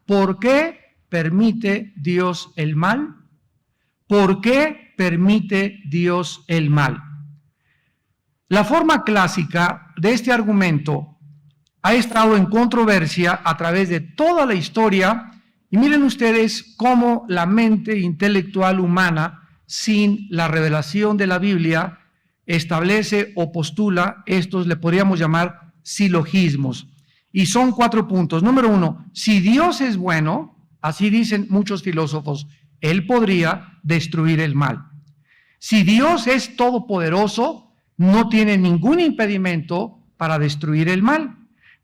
¿por qué permite Dios el mal? ¿Por qué permite Dios el mal? La forma clásica de este argumento ha estado en controversia a través de toda la historia, y miren ustedes cómo la mente intelectual humana, sin la revelación de la Biblia, establece o postula estos, le podríamos llamar silogismos. Y son 4 puntos. Número 1, si Dios es bueno, así dicen muchos filósofos, Él podría destruir el mal. Si Dios es todopoderoso, no tiene ningún impedimento para destruir el mal.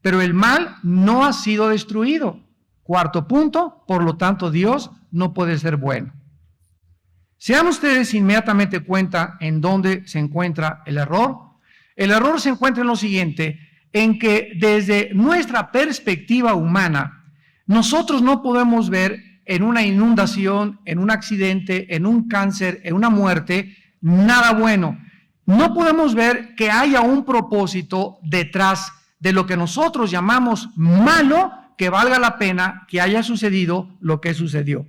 Pero el mal no ha sido destruido. 4 punto, por lo tanto Dios no puede ser bueno. Se dan ustedes inmediatamente cuenta en dónde se encuentra el error. El error se encuentra en lo siguiente, en que desde nuestra perspectiva humana, nosotros no podemos ver en una inundación, en un accidente, en un cáncer, en una muerte, nada bueno. No podemos ver que haya un propósito detrás de lo que nosotros llamamos malo, que valga la pena que haya sucedido lo que sucedió.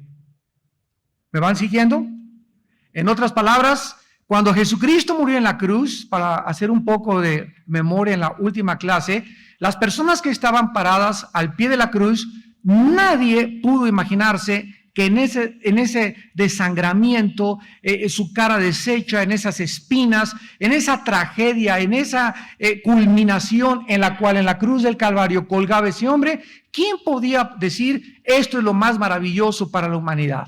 ¿Me van siguiendo? En otras palabras, cuando Jesucristo murió en la cruz, para hacer un poco de memoria en la última clase, las personas que estaban paradas al pie de la cruz, nadie pudo imaginarse que en ese desangramiento, su cara deshecha, en esas espinas, en esa tragedia, en esa culminación en la cual en la cruz del Calvario colgaba ese hombre, ¿quién podía decir esto es lo más maravilloso para la humanidad?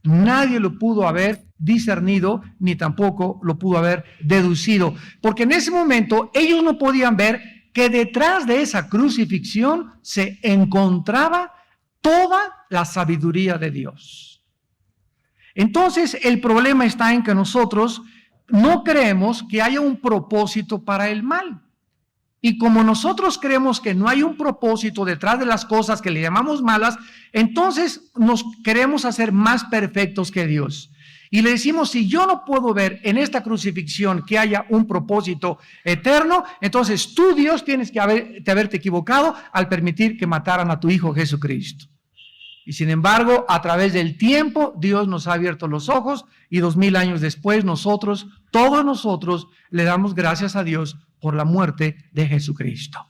Nadie lo pudo haber discernido, ni tampoco lo pudo haber deducido, porque en ese momento ellos no podían ver que detrás de esa crucifixión se encontraba toda la sabiduría de Dios. Entonces, el problema está en que nosotros no creemos que haya un propósito para el mal. Y como nosotros creemos que no hay un propósito detrás de las cosas que le llamamos malas, entonces nos queremos hacer más perfectos que Dios. Y le decimos, si yo no puedo ver en esta crucifixión que haya un propósito eterno, entonces tú, Dios, tienes que haberte equivocado al permitir que mataran a tu Hijo Jesucristo. Y sin embargo, a través del tiempo, Dios nos ha abierto los ojos y 2000 años después nosotros, todos nosotros, le damos gracias a Dios por la muerte de Jesucristo.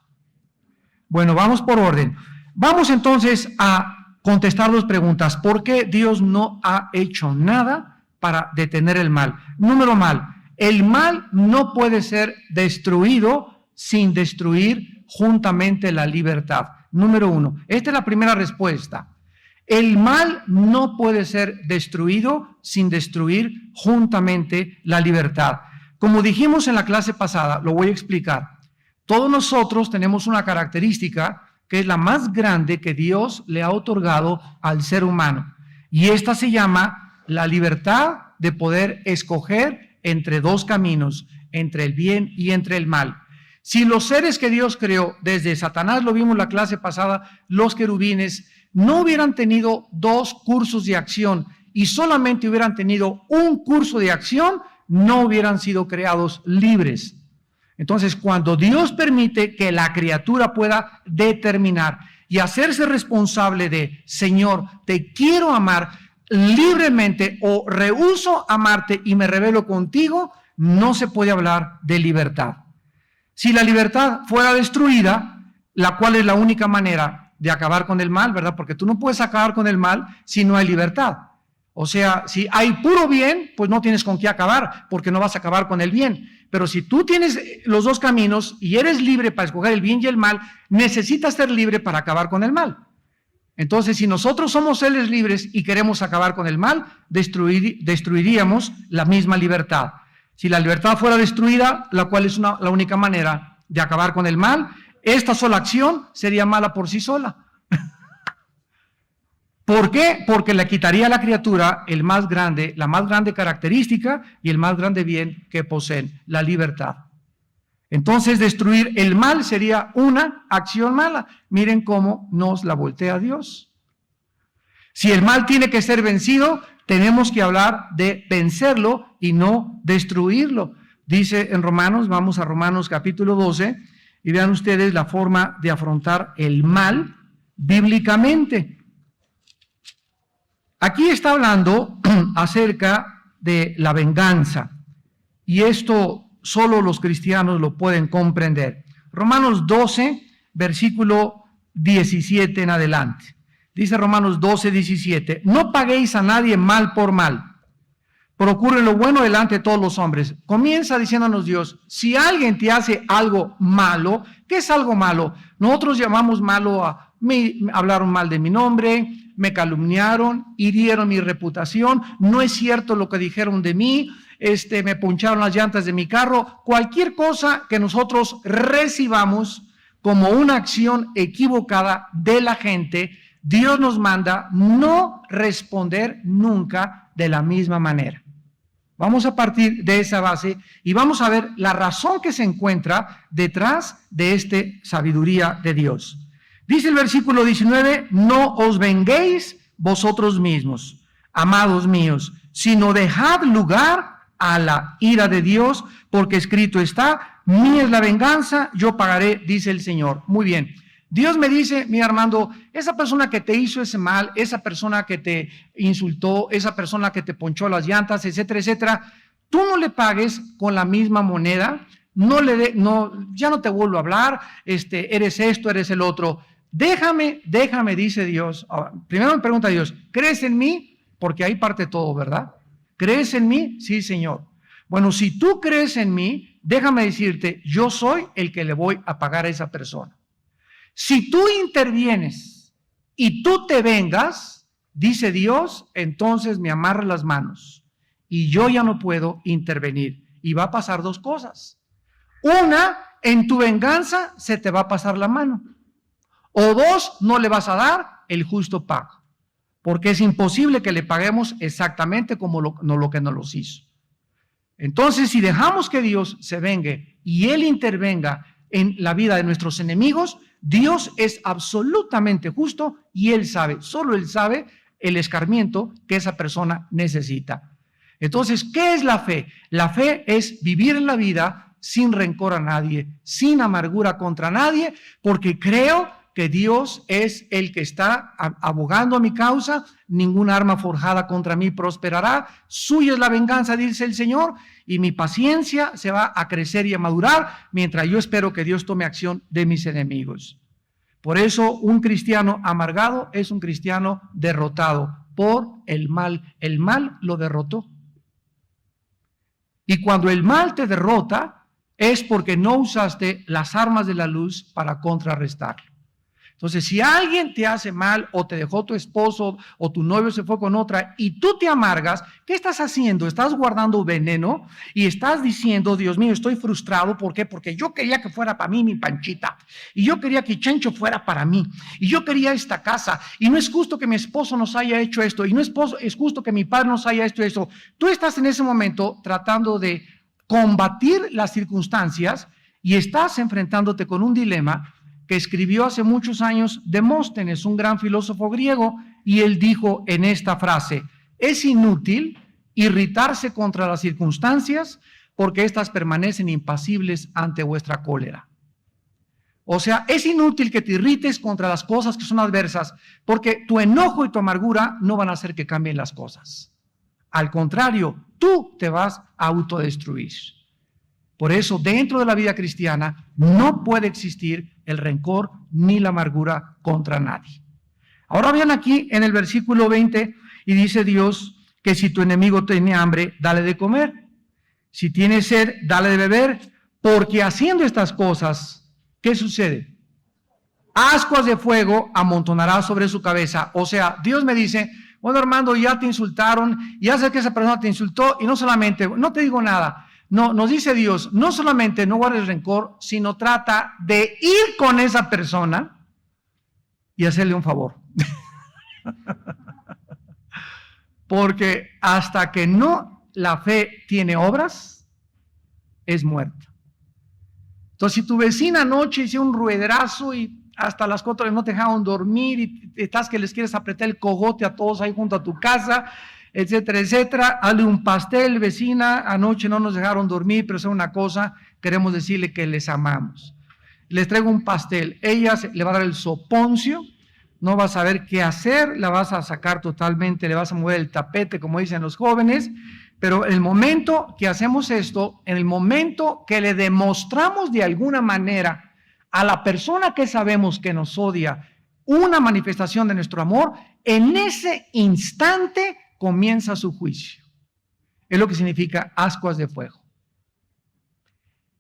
Bueno, vamos por orden. Vamos entonces a contestar 2 preguntas. ¿Por qué Dios no ha hecho nada para detener el mal? Número mal, el mal no puede ser destruido sin destruir juntamente la libertad. Número 1, esta es la primera respuesta. El mal no puede ser destruido sin destruir juntamente la libertad. Como dijimos en la clase pasada, lo voy a explicar. Todos nosotros tenemos una característica que es la más grande que Dios le ha otorgado al ser humano. Y esta se llama la libertad de poder escoger entre 2 caminos, entre el bien y entre el mal. Si los seres que Dios creó, desde Satanás, lo vimos en la clase pasada, los querubines, no hubieran tenido 2 cursos de acción y solamente hubieran tenido un curso de acción, no hubieran sido creados libres. Entonces, cuando Dios permite que la criatura pueda determinar y hacerse responsable de, Señor, te quiero amar libremente o rehúso amarte y me rebelo contigo, no se puede hablar de libertad. Si la libertad fuera destruida, la cual es la única manera de acabar con el mal, ¿verdad? Porque tú no puedes acabar con el mal si no hay libertad. O sea, si hay puro bien, pues no tienes con qué acabar, porque no vas a acabar con el bien. Pero si tú tienes los 2 caminos y eres libre para escoger el bien y el mal, necesitas ser libre para acabar con el mal. Entonces, si nosotros somos seres libres y queremos acabar con el mal, destruiríamos la misma libertad. Si la libertad fuera destruida, la cual es la única manera de acabar con el mal, esta sola acción sería mala por sí sola. ¿Por qué? Porque le quitaría a la criatura la más grande característica y el más grande bien que poseen, la libertad. Entonces, destruir el mal sería una acción mala. Miren cómo nos la voltea Dios. Si el mal tiene que ser vencido, tenemos que hablar de vencerlo y no destruirlo. Dice en Romanos, vamos a Romanos capítulo 12, y vean ustedes la forma de afrontar el mal bíblicamente. Aquí está hablando acerca de la venganza, y esto solo los cristianos lo pueden comprender. Romanos 12, versículo 17 en adelante. Dice Romanos 12, 17, no paguéis a nadie mal por mal, procuren lo bueno delante de todos los hombres. Comienza diciéndonos Dios, si alguien te hace algo malo, ¿qué es algo malo? Nosotros llamamos malo a hablaron mal de mi nombre, me calumniaron, hirieron mi reputación, no es cierto lo que dijeron de mí, me poncharon las llantas de mi carro, cualquier cosa que nosotros recibamos como una acción equivocada de la gente, Dios nos manda no responder nunca de la misma manera. Vamos a partir de esa base y vamos a ver la razón que se encuentra detrás de esta sabiduría de Dios. Dice el versículo 19, no os venguéis vosotros mismos, amados míos, sino dejad lugar a la ira de Dios, porque escrito está, mía es la venganza, yo pagaré, dice el Señor. Muy bien. Dios me dice, mira Armando, esa persona que te hizo ese mal, esa persona que te insultó, esa persona que te ponchó las llantas, etcétera, etcétera, tú no le pagues con la misma moneda, ya no te vuelvo a hablar, eres esto, eres el otro. Déjame, dice Dios. Ahora, primero me pregunta Dios, ¿crees en mí? Porque ahí parte todo, ¿verdad? ¿Crees en mí? Sí, Señor. Bueno, si tú crees en mí, déjame decirte, yo soy el que le voy a pagar a esa persona. Si tú intervienes y tú te vengas, dice Dios, entonces me amarras las manos y yo ya no puedo intervenir. Y va a pasar dos cosas. Una, en tu venganza se te va a pasar la mano. O dos, no le vas a dar el justo pago. Porque es imposible que le paguemos exactamente como lo que nos hizo. Entonces, si dejamos que Dios se vengue y Él intervenga en la vida de nuestros enemigos, Dios es absolutamente justo y Él sabe, solo Él sabe el escarmiento que esa persona necesita. Entonces, ¿qué es la fe? La fe es vivir en la vida sin rencor a nadie, sin amargura contra nadie, porque creo que Dios es el que está abogando a mi causa, ninguna arma forjada contra mí prosperará, suya es la venganza, dice el Señor, y mi paciencia se va a crecer y a madurar, mientras yo espero que Dios tome acción de mis enemigos. Por eso un cristiano amargado es un cristiano derrotado por el mal. El mal lo derrotó. Y cuando el mal te derrota, es porque no usaste las armas de la luz para contrarrestarlo. Entonces, si alguien te hace mal o te dejó tu esposo o tu novio se fue con otra y tú te amargas, ¿qué estás haciendo? Estás guardando veneno y estás diciendo, Dios mío, estoy frustrado. ¿Por qué? Porque yo quería que fuera para mí mi Panchita y yo quería que Chencho fuera para mí y yo quería esta casa y no es justo que mi esposo nos haya hecho esto y no es justo que mi padre nos haya hecho esto. Tú estás en ese momento tratando de combatir las circunstancias y estás enfrentándote con un dilema que escribió hace muchos años Demóstenes, un gran filósofo griego, y él dijo en esta frase, es inútil irritarse contra las circunstancias porque éstas permanecen impasibles ante vuestra cólera. O sea, es inútil que te irrites contra las cosas que son adversas porque tu enojo y tu amargura no van a hacer que cambien las cosas. Al contrario, tú te vas a autodestruir. Por eso, dentro de la vida cristiana, no puede existir el rencor ni la amargura contra nadie. Ahora vean aquí en el versículo 20, y dice Dios que si tu enemigo tiene hambre, dale de comer. Si tiene sed, dale de beber, porque haciendo estas cosas, ¿qué sucede? Ascuas de fuego amontonará sobre su cabeza. O sea, Dios me dice, bueno, Armando, ya te insultaron, ya sé que esa persona te insultó, y no solamente, no te digo nada. No, nos dice Dios, no solamente no guardes rencor, sino trata de ir con esa persona y hacerle un favor. Porque hasta que no la fe tiene obras, es muerta. Entonces, si tu vecina anoche hizo un ruedazo y hasta las 4 no te dejaron dormir y estás que les quieres apretar el cogote a todos ahí junto a tu casa, etcétera, etcétera, hazle un pastel, vecina, anoche no nos dejaron dormir, pero es una cosa, queremos decirle que les amamos. Les traigo un pastel, ella le va a dar el soponcio, no vas a saber qué hacer, la vas a sacar totalmente, le vas a mover el tapete, como dicen los jóvenes, pero el momento que hacemos esto, en el momento que le demostramos de alguna manera a la persona que sabemos que nos odia una manifestación de nuestro amor, en ese instante comienza su juicio. Es lo que significa ascuas de fuego.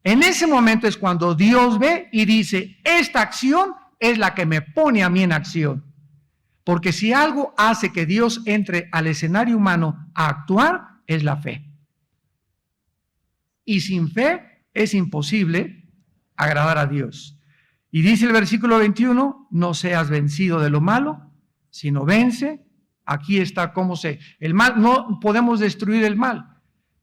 En ese momento es cuando Dios ve y dice, esta acción es la que me pone a mí en acción. Porque si algo hace que Dios entre al escenario humano a actuar, es la fe. Y sin fe es imposible agradar a Dios. Y dice el versículo 21, no seas vencido de lo malo, sino vence. Aquí está cómo el mal, no podemos destruir el mal.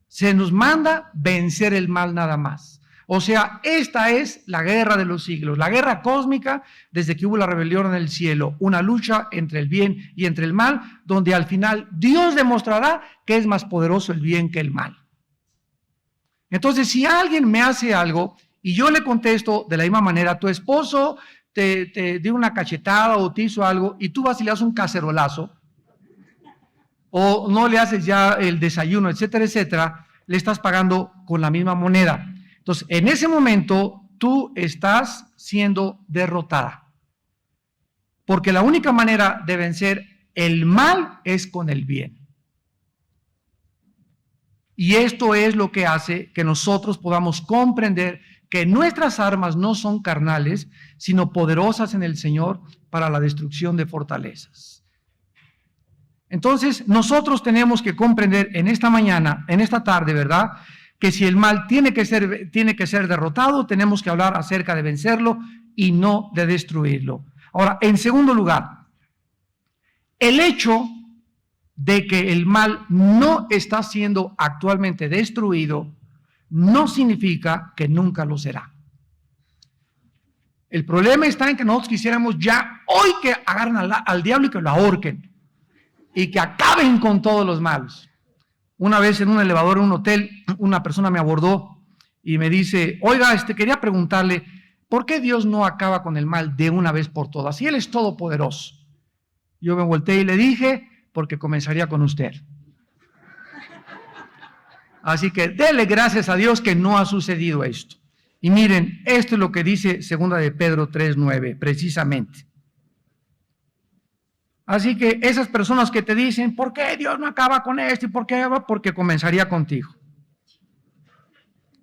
Se nos manda vencer el mal nada más. O sea, esta es la guerra de los siglos, la guerra cósmica desde que hubo la rebelión en el cielo, una lucha entre el bien y entre el mal, donde al final Dios demostrará que es más poderoso el bien que el mal. Entonces, si alguien me hace algo y yo le contesto de la misma manera, tu esposo te dio una cachetada o te hizo algo y tú vas y le das un cacerolazo, o no le haces ya el desayuno, etcétera, etcétera, le estás pagando con la misma moneda. Entonces, en ese momento, tú estás siendo derrotada. Porque la única manera de vencer el mal es con el bien. Y esto es lo que hace que nosotros podamos comprender que nuestras armas no son carnales, sino poderosas en el Señor para la destrucción de fortalezas. Entonces, nosotros tenemos que comprender en esta mañana, en esta tarde, ¿verdad?, que si el mal tiene que ser derrotado, tenemos que hablar acerca de vencerlo y no de destruirlo. Ahora, en segundo lugar, el hecho de que el mal no está siendo actualmente destruido no significa que nunca lo será. El problema está en que nosotros quisiéramos ya hoy que agarren al diablo y que lo ahorquen y que acaben con todos los malos. Una vez en un elevador en un hotel, una persona me abordó y me dice, oiga, quería preguntarle, ¿por qué Dios no acaba con el mal de una vez por todas? Si Él es todopoderoso. Yo me volteé y le dije, porque comenzaría con usted. Así que dele gracias a Dios que no ha sucedido esto. Y miren, esto es lo que dice 2 de Pedro 3:9, precisamente. Así que esas personas que te dicen, ¿por qué Dios no acaba con esto? ¿Y por qué? Porque comenzaría contigo.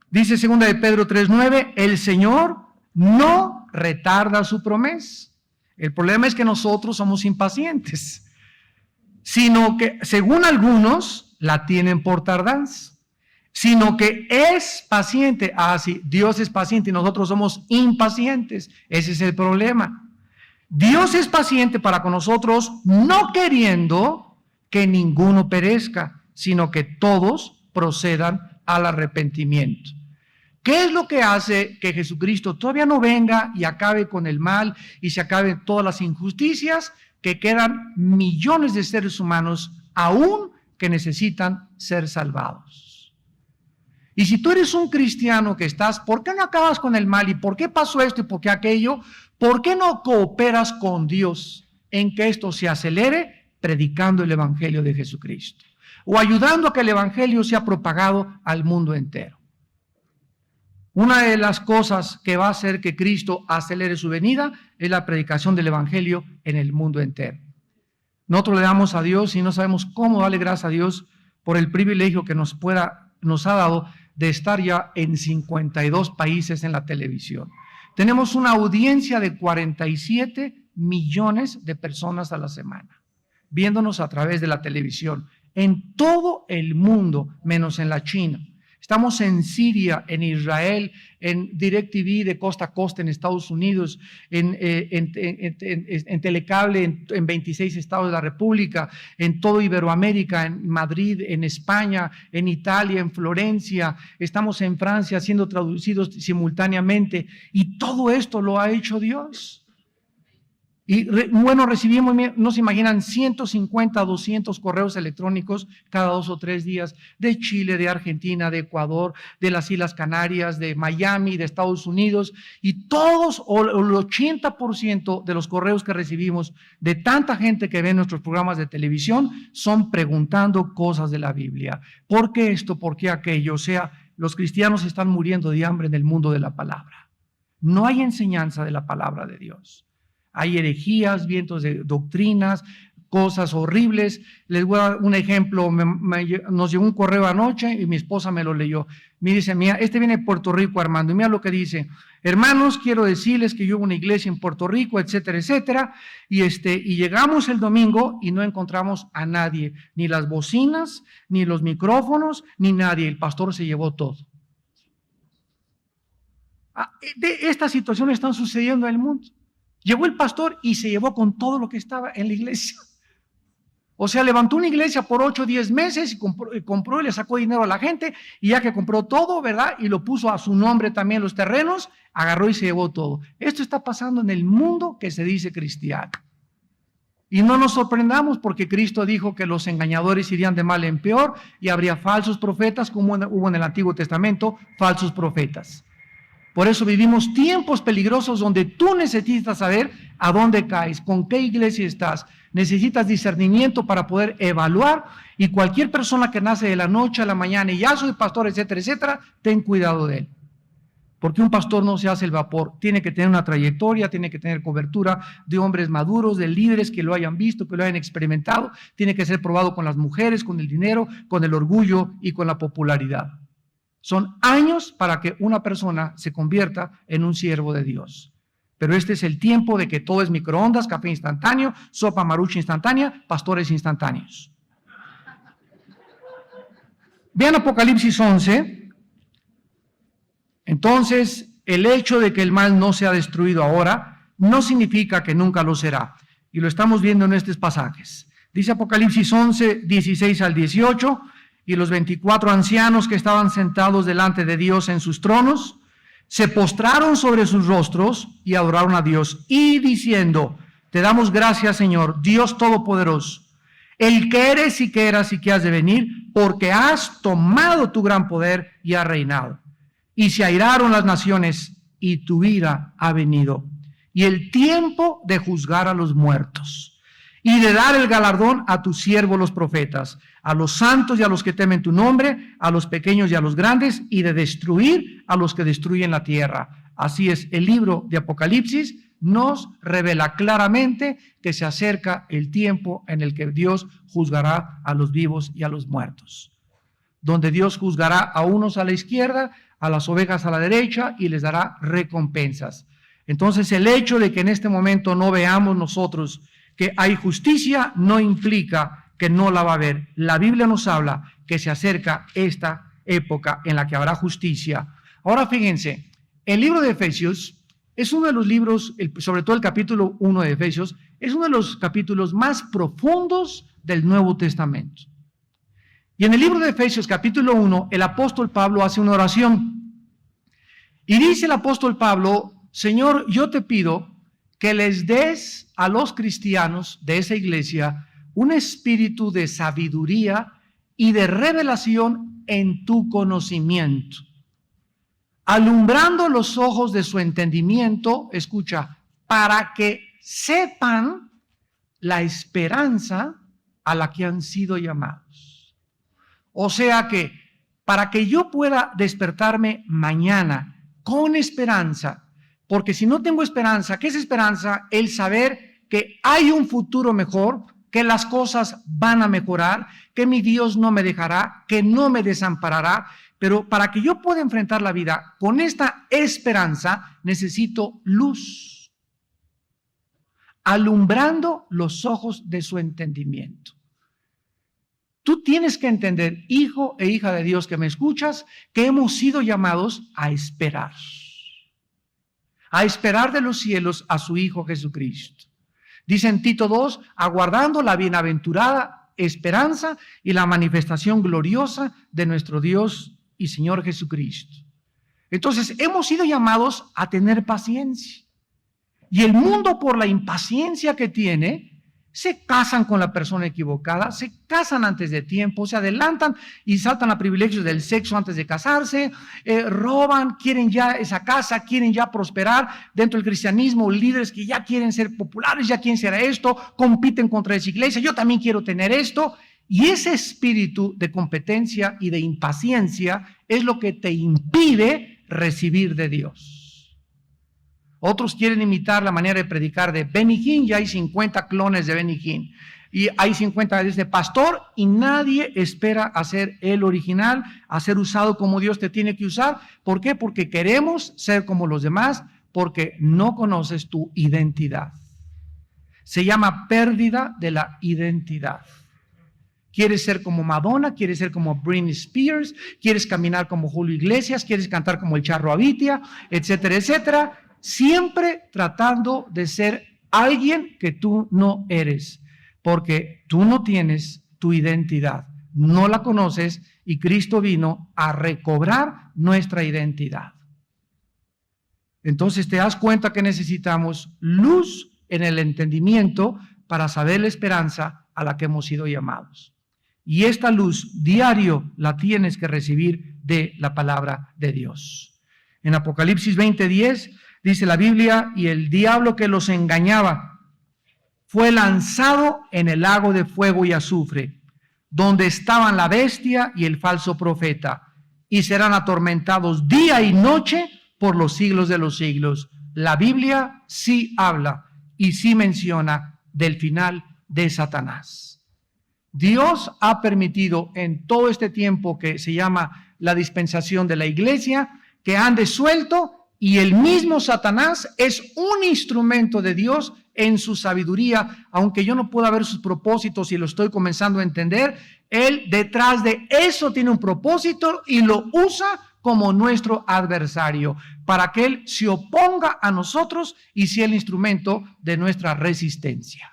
Dice 2 de Pedro 3:9, el Señor no retarda su promesa. El problema es que nosotros somos impacientes, sino que, según algunos, la tienen por tardanza, sino que es paciente. Ah, sí, Dios es paciente y nosotros somos impacientes. Ese es el problema. Dios es paciente para con nosotros, no queriendo que ninguno perezca, sino que todos procedan al arrepentimiento. ¿Qué es lo que hace que Jesucristo todavía no venga y acabe con el mal y se acaben todas las injusticias? Que quedan millones de seres humanos aún que necesitan ser salvados. Y si tú eres un cristiano que estás, ¿por qué no acabas con el mal? ¿Y por qué pasó esto y por qué aquello? ¿Por qué no cooperas con Dios en que esto se acelere predicando el Evangelio de Jesucristo? O ayudando a que el Evangelio sea propagado al mundo entero. Una de las cosas que va a hacer que Cristo acelere su venida es la predicación del Evangelio en el mundo entero. Nosotros le damos a Dios y no sabemos cómo darle gracias a Dios por el privilegio que nos ha dado de estar ya en 52 países en la televisión. Tenemos una audiencia de 47 millones de personas a la semana, viéndonos a través de la televisión, en todo el mundo, menos en la China. Estamos en Siria, en Israel, en DirecTV de costa a costa en Estados Unidos, en Telecable en 26 estados de la República, en todo Iberoamérica, en Madrid, en España, en Italia, en Florencia. Estamos en Francia siendo traducidos simultáneamente y todo esto lo ha hecho Dios. Y bueno, recibimos, no se imaginan, 150, 200 correos electrónicos cada 2 o 3 días de Chile, de Argentina, de Ecuador, de las Islas Canarias, de Miami, de Estados Unidos, y todos, o el 80% de los correos que recibimos de tanta gente que ve nuestros programas de televisión son preguntando cosas de la Biblia. ¿Por qué esto? ¿Por qué aquello? O sea, los cristianos están muriendo de hambre en el mundo de la palabra. No hay enseñanza de la palabra de Dios. Hay herejías, vientos de doctrinas, cosas horribles. Les voy a dar un ejemplo. Nos llegó un correo anoche y mi esposa me lo leyó. Me dice, mira, este viene de Puerto Rico, Armando, y mira lo que dice. Hermanos, quiero decirles que yo hubo una iglesia en Puerto Rico, etcétera, etcétera, y llegamos el domingo y no encontramos a nadie, ni las bocinas, ni los micrófonos, ni nadie. El pastor se llevó todo. Estas situaciones están sucediendo en el mundo. Llegó el pastor y se llevó con todo lo que estaba en la iglesia. O sea, levantó una iglesia por 8 o 10 meses y compró y le sacó dinero a la gente, y ya que compró todo, ¿verdad? Y lo puso a su nombre también los terrenos, agarró y se llevó todo. Esto está pasando en el mundo que se dice cristiano. Y no nos sorprendamos, porque Cristo dijo que los engañadores irían de mal en peor y habría falsos profetas, como hubo en el Antiguo Testamento, falsos profetas. Por eso vivimos tiempos peligrosos donde tú necesitas saber a dónde caes, con qué iglesia estás. Necesitas discernimiento para poder evaluar, y cualquier persona que nace de la noche a la mañana y ya soy pastor, etcétera, etcétera, ten cuidado de él. Porque un pastor no se hace el vapor, tiene que tener una trayectoria, tiene que tener cobertura de hombres maduros, de líderes que lo hayan visto, que lo hayan experimentado, tiene que ser probado con las mujeres, con el dinero, con el orgullo y con la popularidad. Son años para que una persona se convierta en un siervo de Dios. Pero este es el tiempo de que todo es microondas, café instantáneo, sopa marucha instantánea, pastores instantáneos. Vean Apocalipsis 11. Entonces, el hecho de que el mal no sea destruido ahora no significa que nunca lo será. Y lo estamos viendo en estos pasajes. Dice Apocalipsis 11, 16 al 18... Y los 24 ancianos que estaban sentados delante de Dios en sus tronos, se postraron sobre sus rostros y adoraron a Dios, y diciendo, te damos gracias, Señor, Dios Todopoderoso, el que eres y que eras y que has de venir, porque has tomado tu gran poder y has reinado. Y se airaron las naciones, y tu ira ha venido, y el tiempo de juzgar a los muertos, y de dar el galardón a tus siervos los profetas, a los santos y a los que temen tu nombre, a los pequeños y a los grandes, y de destruir a los que destruyen la tierra. Así es, el libro de Apocalipsis nos revela claramente que se acerca el tiempo en el que Dios juzgará a los vivos y a los muertos, donde Dios juzgará a unos a la izquierda, a las ovejas a la derecha, y les dará recompensas. Entonces, el hecho de que en este momento no veamos nosotros que hay justicia no implica que no la va a haber. La Biblia nos habla que se acerca esta época en la que habrá justicia. Ahora fíjense, el libro de Efesios es uno de los libros, sobre todo el capítulo 1 de Efesios, es uno de los capítulos más profundos del Nuevo Testamento. Y en el libro de Efesios, capítulo 1, el apóstol Pablo hace una oración. Y dice el apóstol Pablo, Señor, yo te pido que les des a los cristianos de esa iglesia un espíritu de sabiduría y de revelación en tu conocimiento, alumbrando los ojos de su entendimiento, escucha, para que sepan la esperanza a la que han sido llamados. O sea que, para que yo pueda despertarme mañana con esperanza, porque si no tengo esperanza, ¿qué es esperanza? El saber que hay un futuro mejor, que las cosas van a mejorar, que mi Dios no me dejará, que no me desamparará. Pero para que yo pueda enfrentar la vida con esta esperanza, necesito luz, alumbrando los ojos de su entendimiento. Tú tienes que entender, hijo e hija de Dios que me escuchas, que hemos sido llamados a esperar de los cielos a su Hijo Jesucristo. Dice en Tito 2, aguardando la bienaventurada esperanza y la manifestación gloriosa de nuestro Dios y Señor Jesucristo. Entonces, hemos sido llamados a tener paciencia. Y el mundo, por la impaciencia que tiene, se casan con la persona equivocada, se casan antes de tiempo, se adelantan y saltan a privilegios del sexo antes de casarse, roban, quieren ya esa casa, quieren ya prosperar dentro del cristianismo, líderes que ya quieren ser populares, ya quieren ser esto, compiten contra esa iglesia, yo también quiero tener esto. Y ese espíritu de competencia y de impaciencia es lo que te impide recibir de Dios. Otros quieren imitar la manera de predicar de Benny Hinn, y hay 50 clones de Benny Hinn. Y hay 50 de este pastor, y nadie espera a ser el original, a ser usado como Dios te tiene que usar. ¿Por qué? Porque queremos ser como los demás, porque no conoces tu identidad. Se llama pérdida de la identidad. Quieres ser como Madonna, quieres ser como Britney Spears, quieres caminar como Julio Iglesias, quieres cantar como el Charro Avitia, etcétera, etcétera. Siempre tratando de ser alguien que tú no eres, porque tú no tienes tu identidad, no la conoces, y Cristo vino a recobrar nuestra identidad. Entonces te das cuenta que necesitamos luz en el entendimiento para saber la esperanza a la que hemos sido llamados. Y esta luz diario la tienes que recibir de la palabra de Dios. En Apocalipsis 20:10 dice la Biblia: y el diablo que los engañaba fue lanzado en el lago de fuego y azufre, donde estaban la bestia y el falso profeta, y serán atormentados día y noche por los siglos de los siglos. La Biblia sí habla y sí menciona del final de Satanás. Dios ha permitido en todo este tiempo que se llama la dispensación de la iglesia que ande suelto, y el mismo Satanás es un instrumento de Dios en su sabiduría, aunque yo no pueda ver sus propósitos y lo estoy comenzando a entender. Él detrás de eso tiene un propósito y lo usa como nuestro adversario para que Él se oponga a nosotros y sea el instrumento de nuestra resistencia.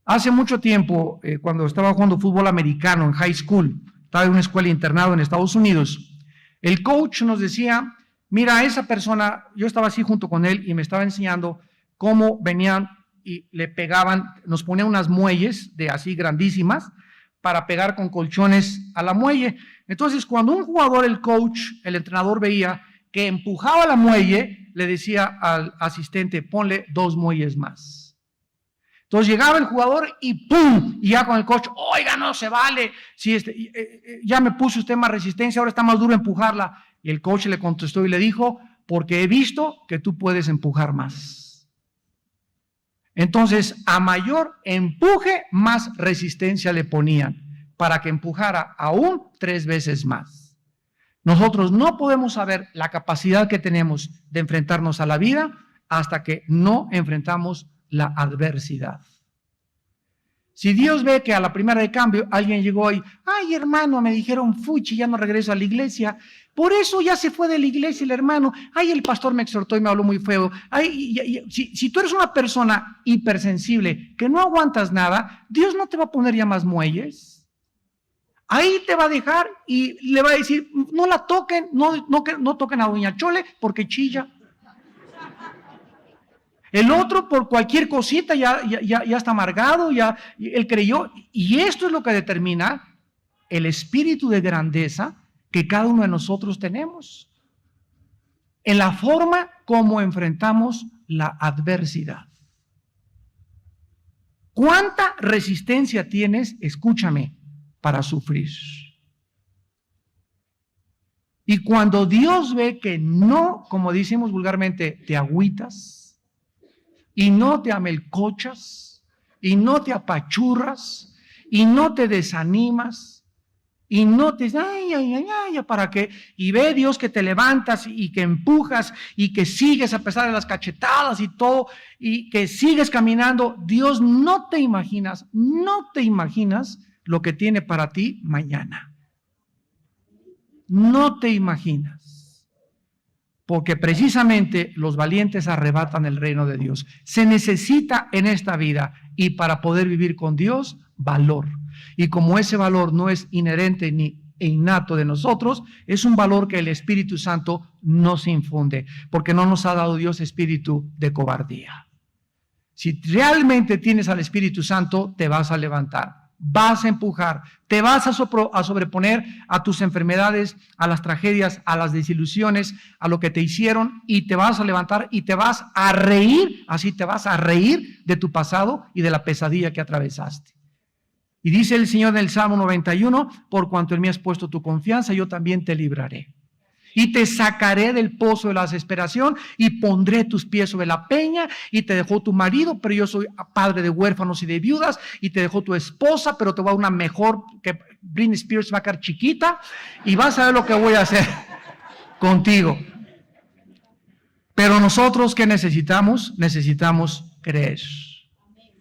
Hace mucho tiempo, cuando estaba jugando fútbol americano en high school, estaba en una escuela internado en Estados Unidos, el coach nos decía: mira, esa persona, yo estaba así junto con él y me estaba enseñando cómo venían y le pegaban, nos ponían unas muelles de así grandísimas para pegar con colchones a la muelle. Entonces, cuando un jugador, el coach, el entrenador veía que empujaba la muelle, le decía al asistente: ponle 2 muelles más. Entonces llegaba el jugador y ¡pum! Y ya con el coach: oiga, no se vale, si ya me puso usted más resistencia, ahora está más duro empujarla. Y el coach le contestó y le dijo: porque he visto que tú puedes empujar más. Entonces, a mayor empuje, más resistencia le ponían, para que empujara aún 3 veces más. Nosotros no podemos saber la capacidad que tenemos de enfrentarnos a la vida hasta que no enfrentamos la adversidad. Si Dios ve que a la primera de cambio alguien llegó y: ay, hermano, me dijeron fuchi, ya no regreso a la iglesia, por eso ya se fue de la iglesia el hermano, ay, el pastor me exhortó y me habló muy feo. Ay, si tú eres una persona hipersensible que no aguantas nada, Dios no te va a poner ya más muelles. Ahí te va a dejar y le va a decir: no la toquen, no toquen a doña Chole porque chilla. El otro, por cualquier cosita, ya está amargado, ya él creyó. Y esto es lo que determina el espíritu de grandeza que cada uno de nosotros tenemos, en la forma como enfrentamos la adversidad. ¿Cuánta resistencia tienes, escúchame, para sufrir? Y cuando Dios ve que no, como decimos vulgarmente, te agüitas, y no te amelcochas, y no te apachurras, y no te desanimas, y no te, ¿para qué? Y ve Dios que te levantas y que empujas y que sigues a pesar de las cachetadas y todo, y que sigues caminando. Dios, no te imaginas lo que tiene para ti mañana. No te imaginas. Porque precisamente los valientes arrebatan el reino de Dios. Se necesita en esta vida, y para poder vivir con Dios, valor. Y como ese valor no es inherente ni e innato de nosotros, es un valor que el Espíritu Santo nos infunde, porque no nos ha dado Dios espíritu de cobardía. Si realmente tienes al Espíritu Santo, te vas a levantar, vas a empujar, te vas a sobreponer a tus enfermedades, a las tragedias, a las desilusiones, a lo que te hicieron, y te vas a levantar y te vas a reír, así te vas a reír de tu pasado y de la pesadilla que atravesaste. Y dice el Señor en el Salmo 91, por cuanto en mí has puesto tu confianza, yo también te libraré. Y te sacaré del pozo de la desesperación y pondré tus pies sobre la peña, y te dejó tu marido, pero yo soy padre de huérfanos y de viudas, y te dejó tu esposa, pero te va a una mejor, que Britney Spears va a quedar chiquita, y vas a ver lo que voy a hacer contigo. Pero nosotros, ¿qué necesitamos? Necesitamos creer.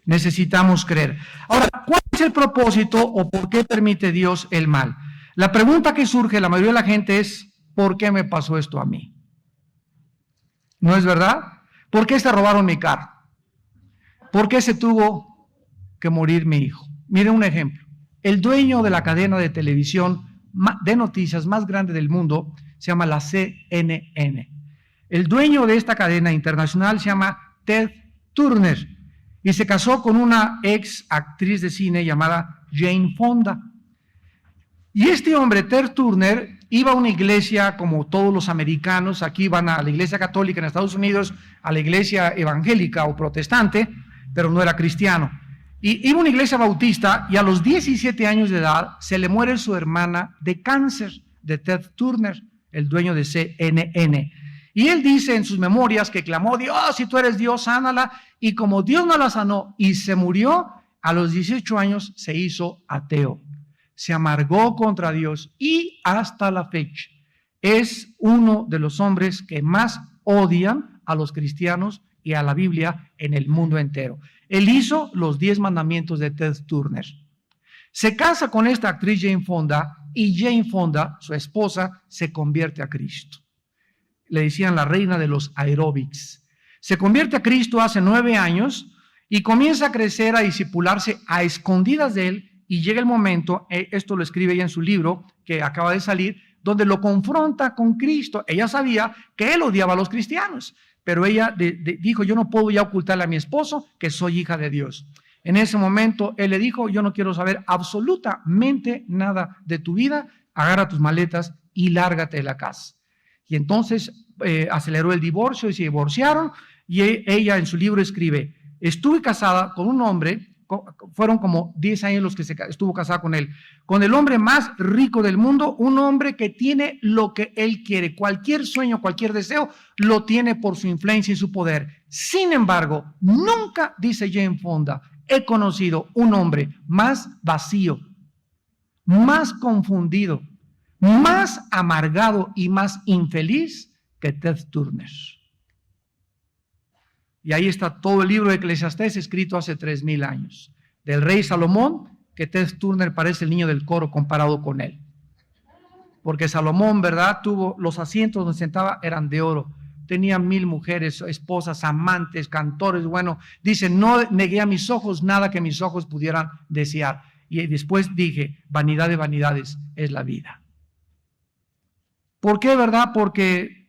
Necesitamos creer. Ahora, ¿cuál es el propósito o por qué permite Dios el mal? La pregunta que surge la mayoría de la gente es, ¿por qué me pasó esto a mí? ¿No es verdad? ¿Por qué se robaron mi carro? ¿Por qué se tuvo que morir mi hijo? Miren un ejemplo. El dueño de la cadena de televisión de noticias más grande del mundo se llama la CNN. El dueño de esta cadena internacional se llama Ted Turner y se casó con una ex actriz de cine llamada Jane Fonda. Y este hombre, Ted Turner, iba a una iglesia como todos los americanos. Aquí van a la iglesia católica en Estados Unidos, a la iglesia evangélica o protestante, pero no era cristiano. Y iba a una iglesia bautista, y a los 17 años de edad se le muere su hermana de cáncer, de Ted Turner, el dueño de CNN. Y él dice en sus memorias que clamó, Dios, si tú eres Dios, sánala. Y como Dios no la sanó y se murió, a los 18 años se hizo ateo. Se amargó contra Dios y hasta la fecha es uno de los hombres que más odian a los cristianos y a la Biblia en el mundo entero. Él hizo los 10 mandamientos de Ted Turner. Se casa con esta actriz Jane Fonda, y Jane Fonda, su esposa, se convierte a Cristo. Le decían la reina de los aeróbics. Se convierte a Cristo hace 9 años y comienza a crecer, a discipularse a escondidas de él, y llega el momento, esto lo escribe ella en su libro que acaba de salir, donde lo confronta con Cristo. Ella sabía que él odiaba a los cristianos, pero ella dijo, yo no puedo ya ocultarle a mi esposo que soy hija de Dios. En ese momento él le dijo, yo no quiero saber absolutamente nada de tu vida, agarra tus maletas y lárgate de la casa. Y entonces aceleró el divorcio y se divorciaron, y ella en su libro escribe, estuve casada con un hombre, fueron como 10 años los que estuvo casada con él, con el hombre más rico del mundo, un hombre que tiene lo que él quiere, cualquier sueño, cualquier deseo, lo tiene por su influencia y su poder. Sin embargo, nunca, dice Jane Fonda, he conocido un hombre más vacío, más confundido, más amargado y más infeliz que Ted Turner. Y ahí está todo el libro de Eclesiastés escrito hace 3000 años. Del rey Salomón, que Ted Turner parece el niño del coro comparado con él. Porque Salomón, ¿verdad? Tuvo los asientos donde sentaba eran de oro. Tenía 1000 mujeres, esposas, amantes, cantores. Bueno, dice, no negué a mis ojos nada que mis ojos pudieran desear. Y después dije, vanidad de vanidades es la vida. ¿Por qué, verdad? Porque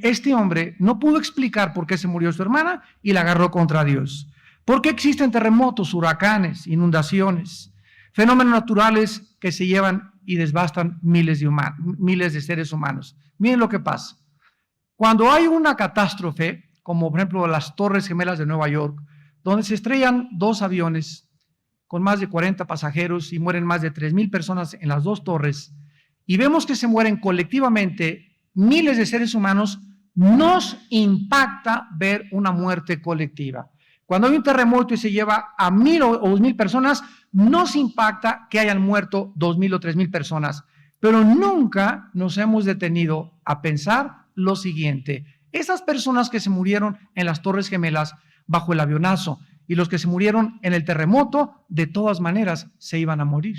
este hombre no pudo explicar por qué se murió su hermana y la agarró contra Dios. ¿Por qué existen terremotos, huracanes, inundaciones, fenómenos naturales que se llevan y desbastan miles de seres humanos? Miren lo que pasa. Cuando hay una catástrofe, como por ejemplo las Torres Gemelas de Nueva York, donde se estrellan 2 aviones con más de 40 pasajeros y mueren más de 3000 personas en las 2 torres, y vemos que se mueren colectivamente miles de seres humanos, nos impacta ver una muerte colectiva. Cuando hay un terremoto y se lleva a 1000 o 2000 personas, nos impacta que hayan muerto 2000 o 3000 personas. Pero nunca nos hemos detenido a pensar lo siguiente. Esas personas que se murieron en las Torres Gemelas bajo el avionazo y los que se murieron en el terremoto, de todas maneras se iban a morir.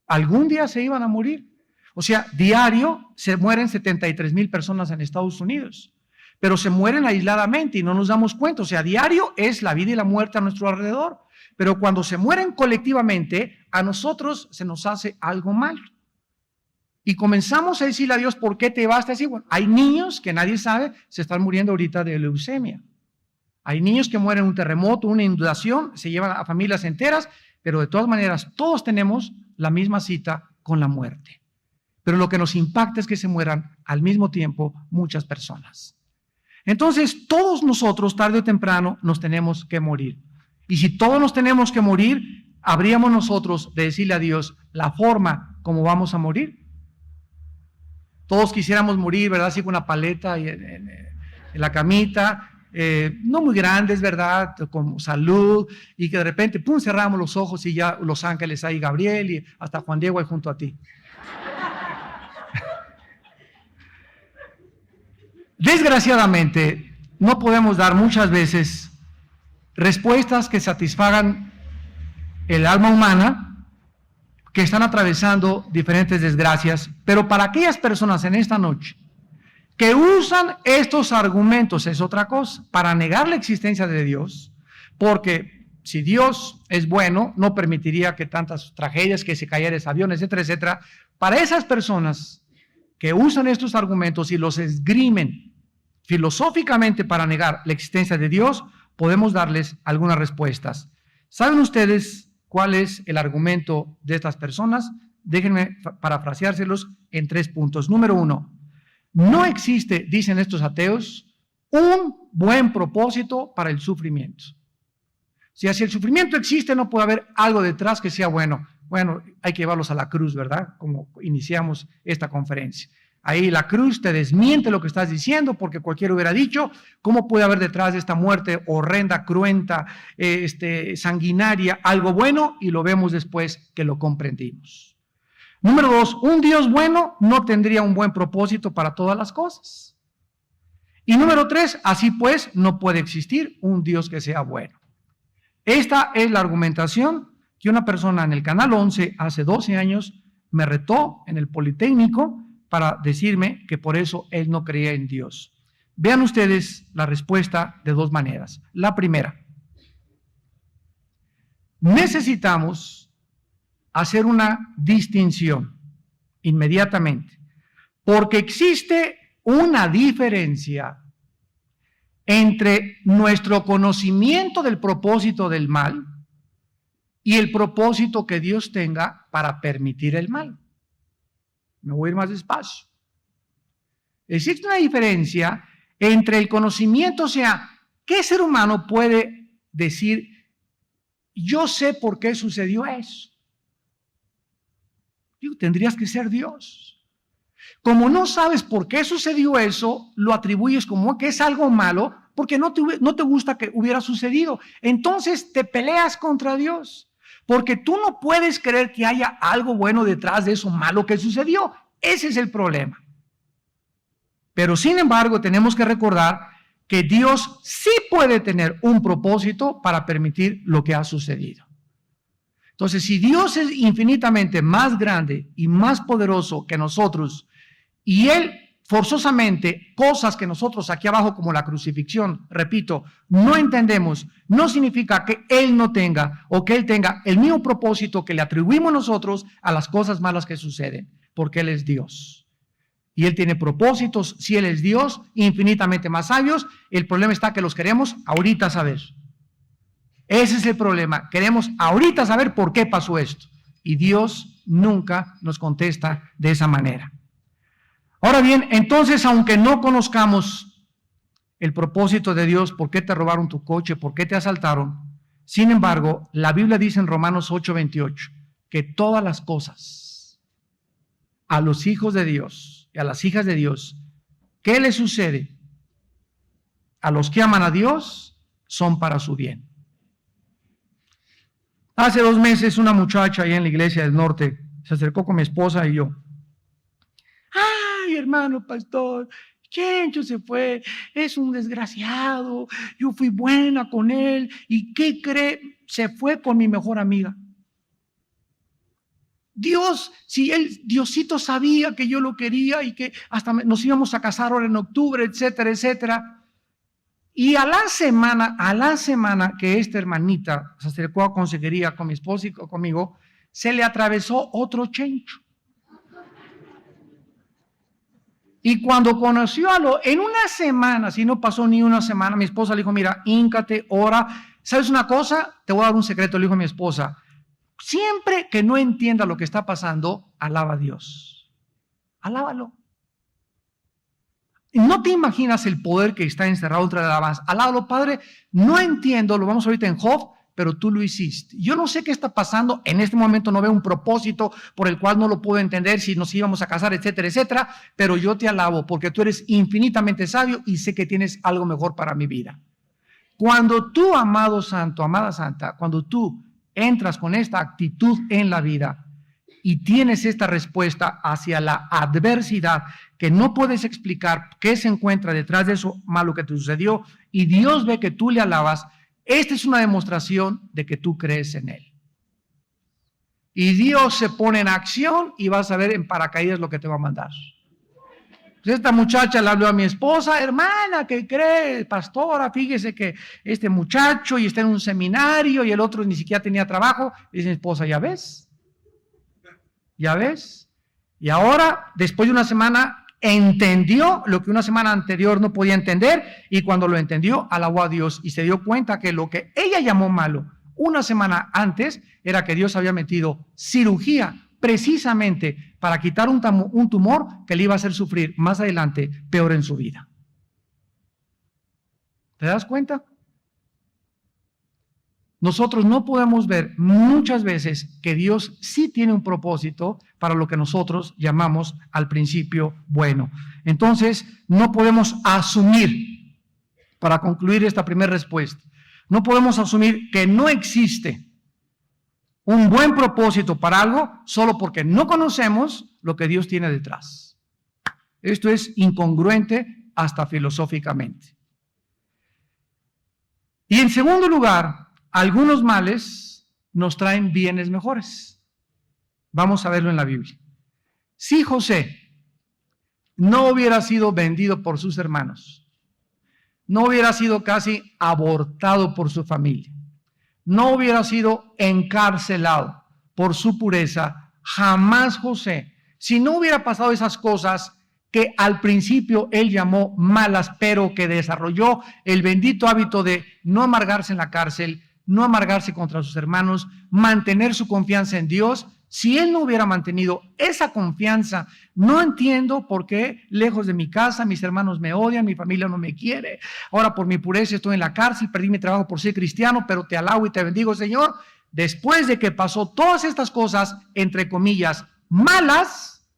Algún día se iban a morir. O sea, diario se mueren 73,000 personas en Estados Unidos, pero se mueren aisladamente y no nos damos cuenta. O sea, diario es la vida y la muerte a nuestro alrededor. Pero cuando se mueren colectivamente, a nosotros se nos hace algo mal. Y comenzamos a decirle a Dios, ¿por qué te vas a decir? Bueno, hay niños que nadie sabe, se están muriendo ahorita de leucemia. Hay niños que mueren en un terremoto, una inundación, se llevan a familias enteras, pero de todas maneras todos tenemos la misma cita con la muerte. Pero lo que nos impacta es que se mueran al mismo tiempo muchas personas. Entonces todos nosotros tarde o temprano nos tenemos que morir. Y si todos nos tenemos que morir, habríamos nosotros de decirle a Dios la forma como vamos a morir. Todos quisiéramos morir, ¿verdad? Así con una paleta en la camita. No muy grandes, ¿verdad? Con salud, y que de repente, pum, cerramos los ojos y ya los ángeles ahí, Gabriel y hasta Juan Diego ahí junto a ti. Desgraciadamente, no podemos dar muchas veces respuestas que satisfagan el alma humana que están atravesando diferentes desgracias, pero para aquellas personas en esta noche que usan estos argumentos, es otra cosa, para negar la existencia de Dios, porque si Dios es bueno, no permitiría que tantas tragedias, que se cayeran aviones, etcétera, etcétera. Para esas personas que usan estos argumentos y los esgrimen filosóficamente para negar la existencia de Dios, podemos darles algunas respuestas. ¿Saben ustedes cuál es el argumento de estas personas? Déjenme parafraseárselos en 3 puntos. Número 1. No existe, dicen estos ateos, un buen propósito para el sufrimiento. Si el sufrimiento existe, no puede haber algo detrás que sea bueno. Bueno, hay que llevarlos a la cruz, ¿verdad? Como iniciamos esta conferencia. Ahí la cruz te desmiente lo que estás diciendo, porque cualquiera hubiera dicho, ¿cómo puede haber detrás de esta muerte horrenda, cruenta, sanguinaria, algo bueno? Y lo vemos después que lo comprendimos. Número 2, un Dios bueno no tendría un buen propósito para todas las cosas. Y número 3, así pues, no puede existir un Dios que sea bueno. Esta es la argumentación que una persona en el Canal 11 hace 12 años me retó en el Politécnico para decirme que por eso él no creía en Dios. Vean ustedes la respuesta de 2 maneras. La primera, necesitamos hacer una distinción inmediatamente, porque existe una diferencia entre nuestro conocimiento del propósito del mal y el propósito que Dios tenga para permitir el mal. Me voy a ir más despacio. Existe una diferencia entre el conocimiento, o sea, ¿qué ser humano puede decir, yo sé por qué sucedió eso? Digo, tendrías que ser Dios. Como no sabes por qué sucedió eso, lo atribuyes como que es algo malo porque no te gusta que hubiera sucedido. Entonces te peleas contra Dios, porque tú no puedes creer que haya algo bueno detrás de eso malo que sucedió. Ese es el problema. Pero sin embargo, tenemos que recordar que Dios sí puede tener un propósito para permitir lo que ha sucedido. Entonces, si Dios es infinitamente más grande y más poderoso que nosotros, y Él forzosamente cosas que nosotros aquí abajo como la crucifixión, repito, no entendemos, no significa que Él no tenga o que Él tenga el mismo propósito que le atribuimos nosotros a las cosas malas que suceden, porque Él es Dios. Y Él tiene propósitos, si Él es Dios, infinitamente más sabios. El problema está que los queremos ahorita saber. Ese es el problema. Queremos ahorita saber por qué pasó esto. Y Dios nunca nos contesta de esa manera. Ahora bien, entonces, aunque no conozcamos el propósito de Dios, por qué te robaron tu coche, por qué te asaltaron, sin embargo, la Biblia dice en Romanos 8:28 que todas las cosas a los hijos de Dios y a las hijas de Dios, ¿qué les sucede? A los que aman a Dios son para su bien. Hace 2 meses una muchacha ahí en la iglesia del norte se acercó con mi esposa y yo. Ay, hermano pastor, Chencho se fue, es un desgraciado, yo fui buena con él, ¿y qué cree? Se fue con mi mejor amiga. Dios, si Diosito sabía que yo lo quería y que hasta nos íbamos a casar ahora en octubre, etcétera, etcétera. Y a la semana que esta hermanita se acercó a consejería con mi esposa y conmigo, se le atravesó otro chencho. Y cuando conoció en una semana, si no pasó ni una semana, mi esposa le dijo, mira, híncate, ora. ¿Sabes una cosa? Te voy a dar un secreto, le dijo a mi esposa. Siempre que no entienda lo que está pasando, alaba a Dios. Alábalo. No te imaginas el poder que está encerrado entre la alabanza. Alábalo, Padre, no entiendo, lo vamos ahorita en Job, pero tú lo hiciste. Yo no sé qué está pasando, en este momento no veo un propósito por el cual no lo puedo entender, si nos íbamos a casar, etcétera, etcétera, pero yo te alabo porque tú eres infinitamente sabio y sé que tienes algo mejor para mi vida. Cuando tú, amado santo, amada santa, cuando tú entras con esta actitud en la vida y tienes esta respuesta hacia la adversidad que no puedes explicar qué se encuentra detrás de eso malo que te sucedió y Dios ve que tú le alabas, esta es una demostración de que tú crees en Él. Y Dios se pone en acción y vas a ver en paracaídas lo que te va a mandar. Pues esta muchacha le habló a mi esposa, hermana, ¿qué cree? Pastora, fíjese que este muchacho y está en un seminario y el otro ni siquiera tenía trabajo. Dice mi esposa, ¿ya ves? ¿Ya ves? Y ahora, después de una semana, entendió lo que una semana anterior no podía entender y cuando lo entendió, alabó a Dios y se dio cuenta que lo que ella llamó malo una semana antes era que Dios había metido cirugía precisamente para quitar un tumor que le iba a hacer sufrir más adelante peor en su vida. ¿Te das cuenta? Nosotros no podemos ver muchas veces que Dios sí tiene un propósito para lo que nosotros llamamos al principio bueno. Entonces, no podemos asumir, para concluir esta primera respuesta, no podemos asumir que no existe un buen propósito para algo solo porque no conocemos lo que Dios tiene detrás. Esto es incongruente hasta filosóficamente. Y en segundo lugar, algunos males nos traen bienes mejores. Vamos a verlo en la Biblia. Si José no hubiera sido vendido por sus hermanos, no hubiera sido casi abortado por su familia, no hubiera sido encarcelado por su pureza, jamás José, si no hubiera pasado esas cosas que al principio él llamó malas, pero que desarrolló el bendito hábito de no amargarse en la cárcel, no amargarse contra sus hermanos, mantener su confianza en Dios. Si él no hubiera mantenido esa confianza, no entiendo por qué lejos de mi casa mis hermanos me odian, mi familia no me quiere. Ahora por mi pureza estoy en la cárcel, perdí mi trabajo por ser cristiano, pero te alabo y te bendigo, Señor. Después de que pasó todas estas cosas, entre comillas, malas,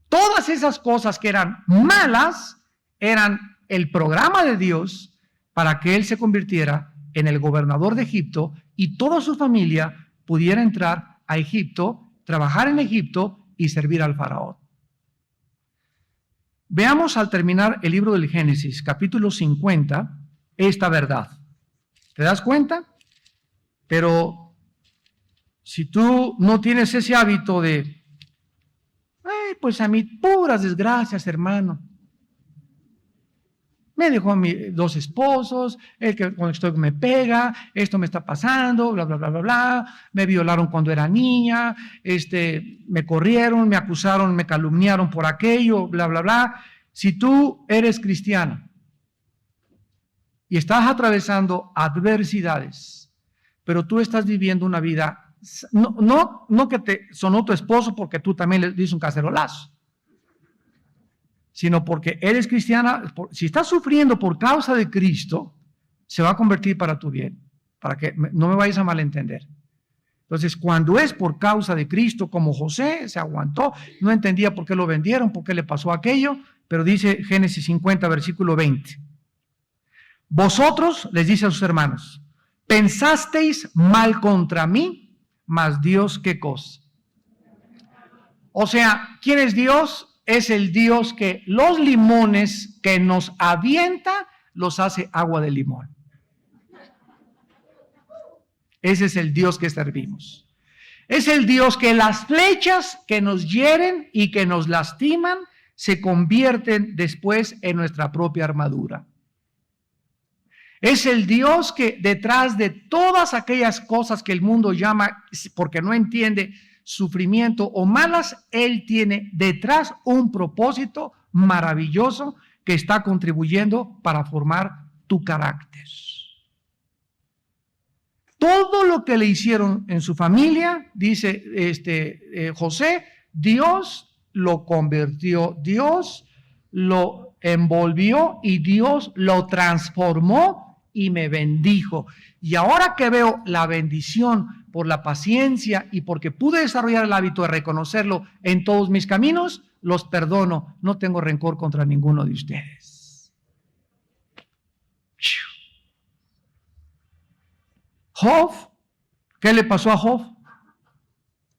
todas esas cosas que eran malas, eran el programa de Dios para que él se convirtiera en el gobernador de Egipto y toda su familia pudiera entrar a Egipto, trabajar en Egipto y servir al faraón. Veamos al terminar el libro del Génesis, capítulo 50, esta verdad. ¿Te das cuenta? Pero si tú no tienes ese hábito de, pues a mí puras desgracias, hermano. Me dejó a mis dos esposos, el que cuando estoy me pega, esto me está pasando, bla, bla, bla, bla, bla. Me violaron cuando era niña, me corrieron, me acusaron, me calumniaron por aquello, bla, bla, bla. Si tú eres cristiano y estás atravesando adversidades, pero tú estás viviendo una vida, no que te sonó tu esposo porque tú también le diste un cacerolazo, sino porque eres cristiana, si estás sufriendo por causa de Cristo, se va a convertir para tu bien, para que no me vayas a malentender. Entonces, cuando es por causa de Cristo, como José, se aguantó, no entendía por qué lo vendieron, por qué le pasó aquello, pero dice Génesis 50, versículo 20. Vosotros, les dice a sus hermanos, pensasteis mal contra mí, mas Dios, ¿qué cosa? O sea, ¿quién es Dios? Es el Dios que los limones que nos avienta, los hace agua de limón. Ese es el Dios que servimos. Es el Dios que las flechas que nos hieren y que nos lastiman se convierten después en nuestra propia armadura. Es el Dios que detrás de todas aquellas cosas que el mundo llama, porque no entiende, sufrimiento o malas, Él tiene detrás un propósito maravilloso que está contribuyendo para formar tu carácter. Todo lo que le hicieron en su familia, dice José, Dios lo convirtió, Dios lo envolvió y Dios lo transformó y me bendijo. Y ahora que veo la bendición por la paciencia y porque pude desarrollar el hábito de reconocerlo en todos mis caminos, los perdono. No tengo rencor contra ninguno de ustedes. Job, ¿qué le pasó a Job?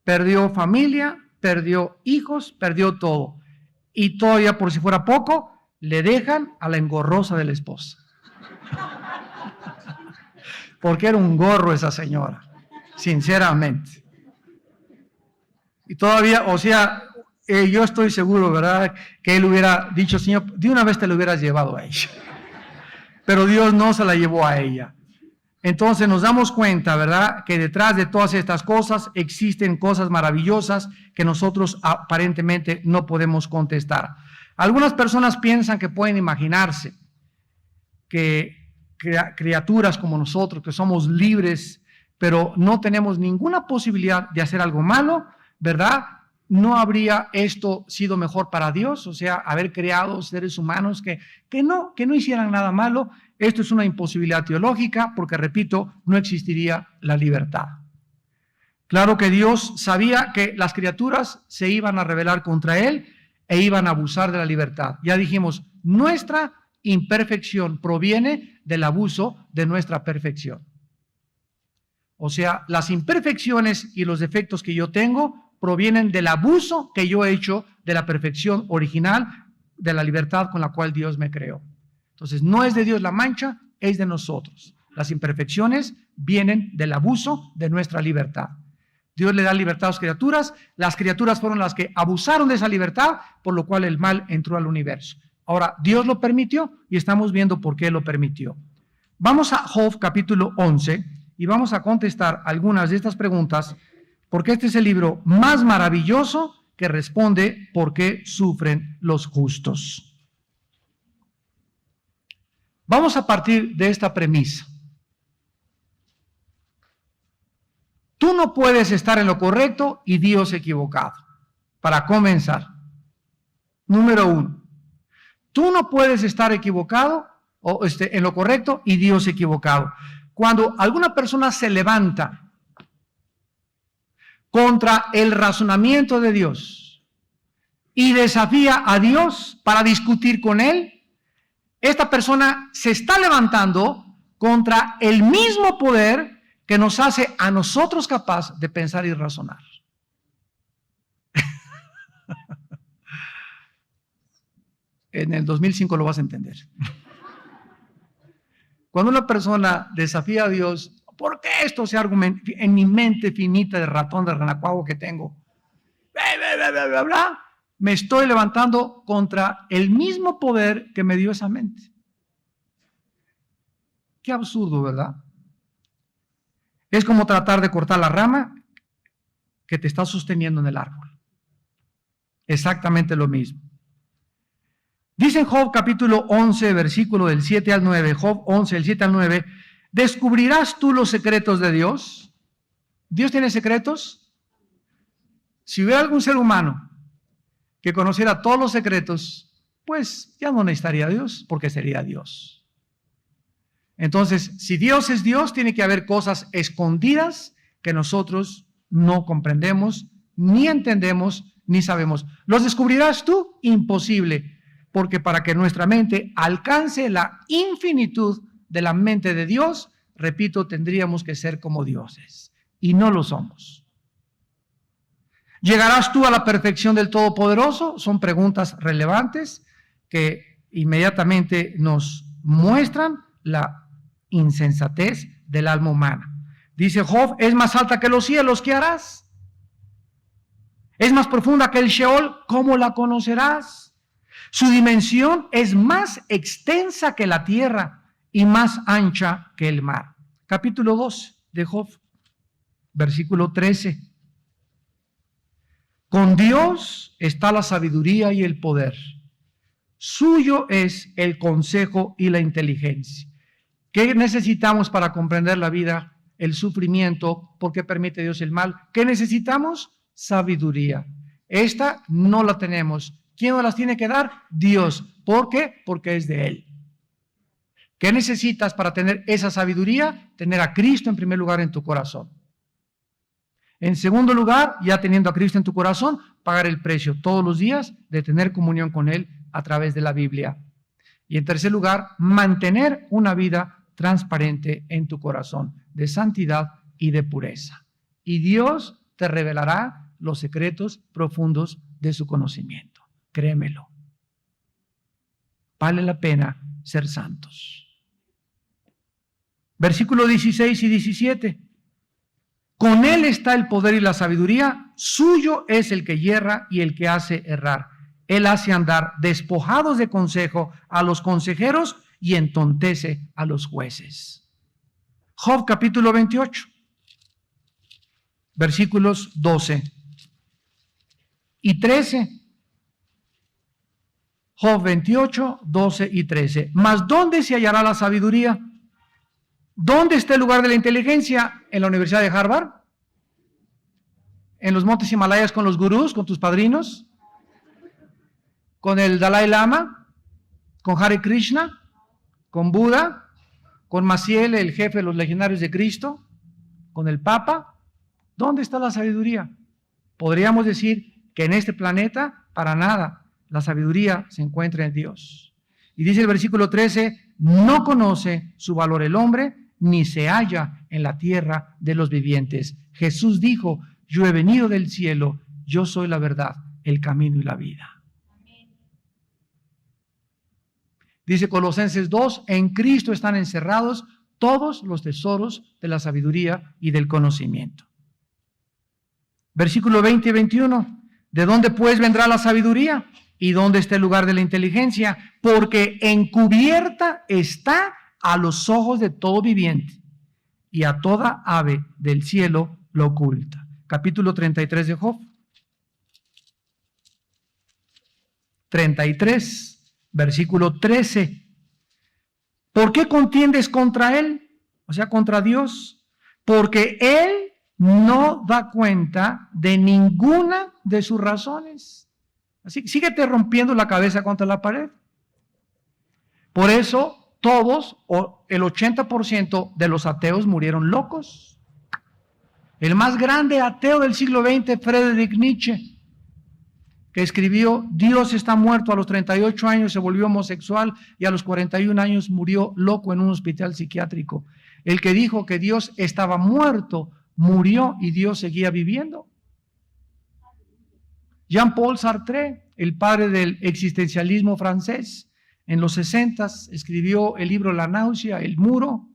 Perdió familia, perdió hijos, perdió todo. Y todavía, por si fuera poco, le dejan a la engorrosa de la esposa. Porque era un gorro esa señora, sinceramente. Y todavía, o sea, yo estoy seguro, ¿verdad?, que él hubiera dicho, Señor, de una vez te lo hubieras llevado a ella. Pero Dios no se la llevó a ella. Entonces nos damos cuenta, ¿verdad?, que detrás de todas estas cosas existen cosas maravillosas que nosotros aparentemente no podemos contestar. Algunas personas piensan que pueden imaginarse que criaturas como nosotros, que somos libres, pero no tenemos ninguna posibilidad de hacer algo malo, ¿verdad? ¿No habría esto sido mejor para Dios? O sea, haber creado seres humanos que no hicieran nada malo. Esto es una imposibilidad teológica porque, repito, no existiría la libertad. Claro que Dios sabía que las criaturas se iban a rebelar contra Él e iban a abusar de la libertad. Ya dijimos, nuestra imperfección proviene del abuso de nuestra perfección. O sea, las imperfecciones y los defectos que yo tengo provienen del abuso que yo he hecho de la perfección original, de la libertad con la cual Dios me creó. Entonces, no es de Dios la mancha, es de nosotros. Las imperfecciones vienen del abuso de nuestra libertad. Dios le da libertad a las criaturas fueron las que abusaron de esa libertad, por lo cual el mal entró al universo. Ahora, Dios lo permitió y estamos viendo por qué lo permitió. Vamos a Job capítulo 11 y vamos a contestar algunas de estas preguntas, porque este es el libro más maravilloso que responde por qué sufren los justos. Vamos a partir de esta premisa. Tú no puedes estar en lo correcto y Dios equivocado. Para comenzar, número 1, tú no puedes estar equivocado o en lo correcto y Dios equivocado. Cuando alguna persona se levanta contra el razonamiento de Dios y desafía a Dios para discutir con Él, esta persona se está levantando contra el mismo poder que nos hace a nosotros capaz de pensar y razonar. En el 2005 lo vas a entender. Cuando una persona desafía a Dios, ¿por qué esto se argumenta en mi mente finita de ratón de renacuajo que tengo? Me estoy levantando contra el mismo poder que me dio esa mente. Qué absurdo, ¿verdad? Es como tratar de cortar la rama que te está sosteniendo en el árbol. Exactamente lo mismo. Dice en Job capítulo 11, versículo del 7 al 9, Job 11, del 7 al 9, ¿descubrirás tú los secretos de Dios? ¿Dios tiene secretos? Si hubiera algún ser humano que conociera todos los secretos, pues ya no necesitaría a Dios, porque sería Dios. Entonces, si Dios es Dios, tiene que haber cosas escondidas que nosotros no comprendemos, ni entendemos, ni sabemos. ¿Los descubrirás tú? Imposible, porque para que nuestra mente alcance la infinitud de la mente de Dios, repito, tendríamos que ser como dioses, y no lo somos. ¿Llegarás tú a la perfección del Todopoderoso? Son preguntas relevantes que inmediatamente nos muestran la insensatez del alma humana. Dice Job, es más alta que los cielos, ¿qué harás? Es más profunda que el Sheol, ¿cómo la conocerás? Su dimensión es más extensa que la tierra y más ancha que el mar. Capítulo 2 de Job, versículo 13. Con Dios está la sabiduría y el poder. Suyo es el consejo y la inteligencia. ¿Qué necesitamos para comprender la vida, el sufrimiento? ¿Por qué permite Dios el mal? ¿Qué necesitamos? Sabiduría. Esta no la tenemos. ¿Quién nos las tiene que dar? Dios. ¿Por qué? Porque es de Él. ¿Qué necesitas para tener esa sabiduría? Tener a Cristo en primer lugar en tu corazón. En segundo lugar, ya teniendo a Cristo en tu corazón, pagar el precio todos los días de tener comunión con Él a través de la Biblia. Y en tercer lugar, mantener una vida transparente en tu corazón, de santidad y de pureza. Y Dios te revelará los secretos profundos de su conocimiento. Créemelo. Vale la pena ser santos. Versículo 16 y 17. Con Él está el poder y la sabiduría, suyo es el que yerra y el que hace errar. Él hace andar despojados de consejo a los consejeros y entontece a los jueces. Job capítulo 28, versículos 12 y 13. Job 28, 12 y 13. Mas ¿dónde se hallará la sabiduría? ¿Dónde está el lugar de la inteligencia? ¿En la Universidad de Harvard? ¿En los montes Himalayas con los gurús, con tus padrinos? ¿Con el Dalai Lama? ¿Con Hare Krishna? ¿Con Buda? ¿Con Maciel, el jefe de los legionarios de Cristo? ¿Con el Papa? ¿Dónde está la sabiduría? Podríamos decir que en este planeta, para nada. La sabiduría se encuentra en Dios. Y dice el versículo 13, no conoce su valor el hombre, ni se halla en la tierra de los vivientes. Jesús dijo, yo he venido del cielo, yo soy la verdad, el camino y la vida. Dice Colosenses 2, en Cristo están encerrados todos los tesoros de la sabiduría y del conocimiento. Versículo 20 y 21, ¿de dónde pues vendrá la sabiduría? ¿Y dónde está el lugar de la inteligencia? Porque encubierta está a los ojos de todo viviente, y a toda ave del cielo lo oculta. Capítulo 33 de Job. 33, versículo 13. ¿Por qué contiendes contra él? O sea, contra Dios. Porque él no da cuenta de ninguna de sus razones. Así, síguete rompiendo la cabeza contra la pared. Por eso, todos, o el 80% de los ateos murieron locos. El más grande ateo del siglo XX, Friedrich Nietzsche, que escribió, Dios está muerto, a los 38 años se volvió homosexual y a los 41 años murió loco en un hospital psiquiátrico. El que dijo que Dios estaba muerto, murió y Dios seguía viviendo. Jean-Paul Sartre, el padre del existencialismo francés, en los 60s escribió el libro La náusea, El muro,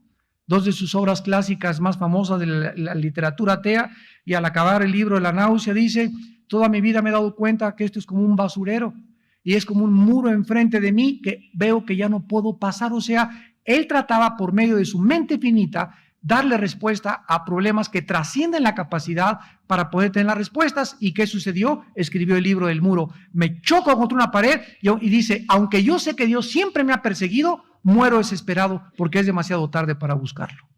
dos de sus obras clásicas más famosas de la literatura atea, y al acabar el libro de La náusea dice, toda mi vida me he dado cuenta que esto es como un basurero y es como un muro enfrente de mí que veo que ya no puedo pasar. O sea, él trataba por medio de su mente finita darle respuesta a problemas que trascienden la capacidad para poder tener las respuestas. ¿Y qué sucedió? Escribió el libro del muro. Me choco contra una pared y dice, aunque yo sé que Dios siempre me ha perseguido, muero desesperado porque es demasiado tarde para buscarlo.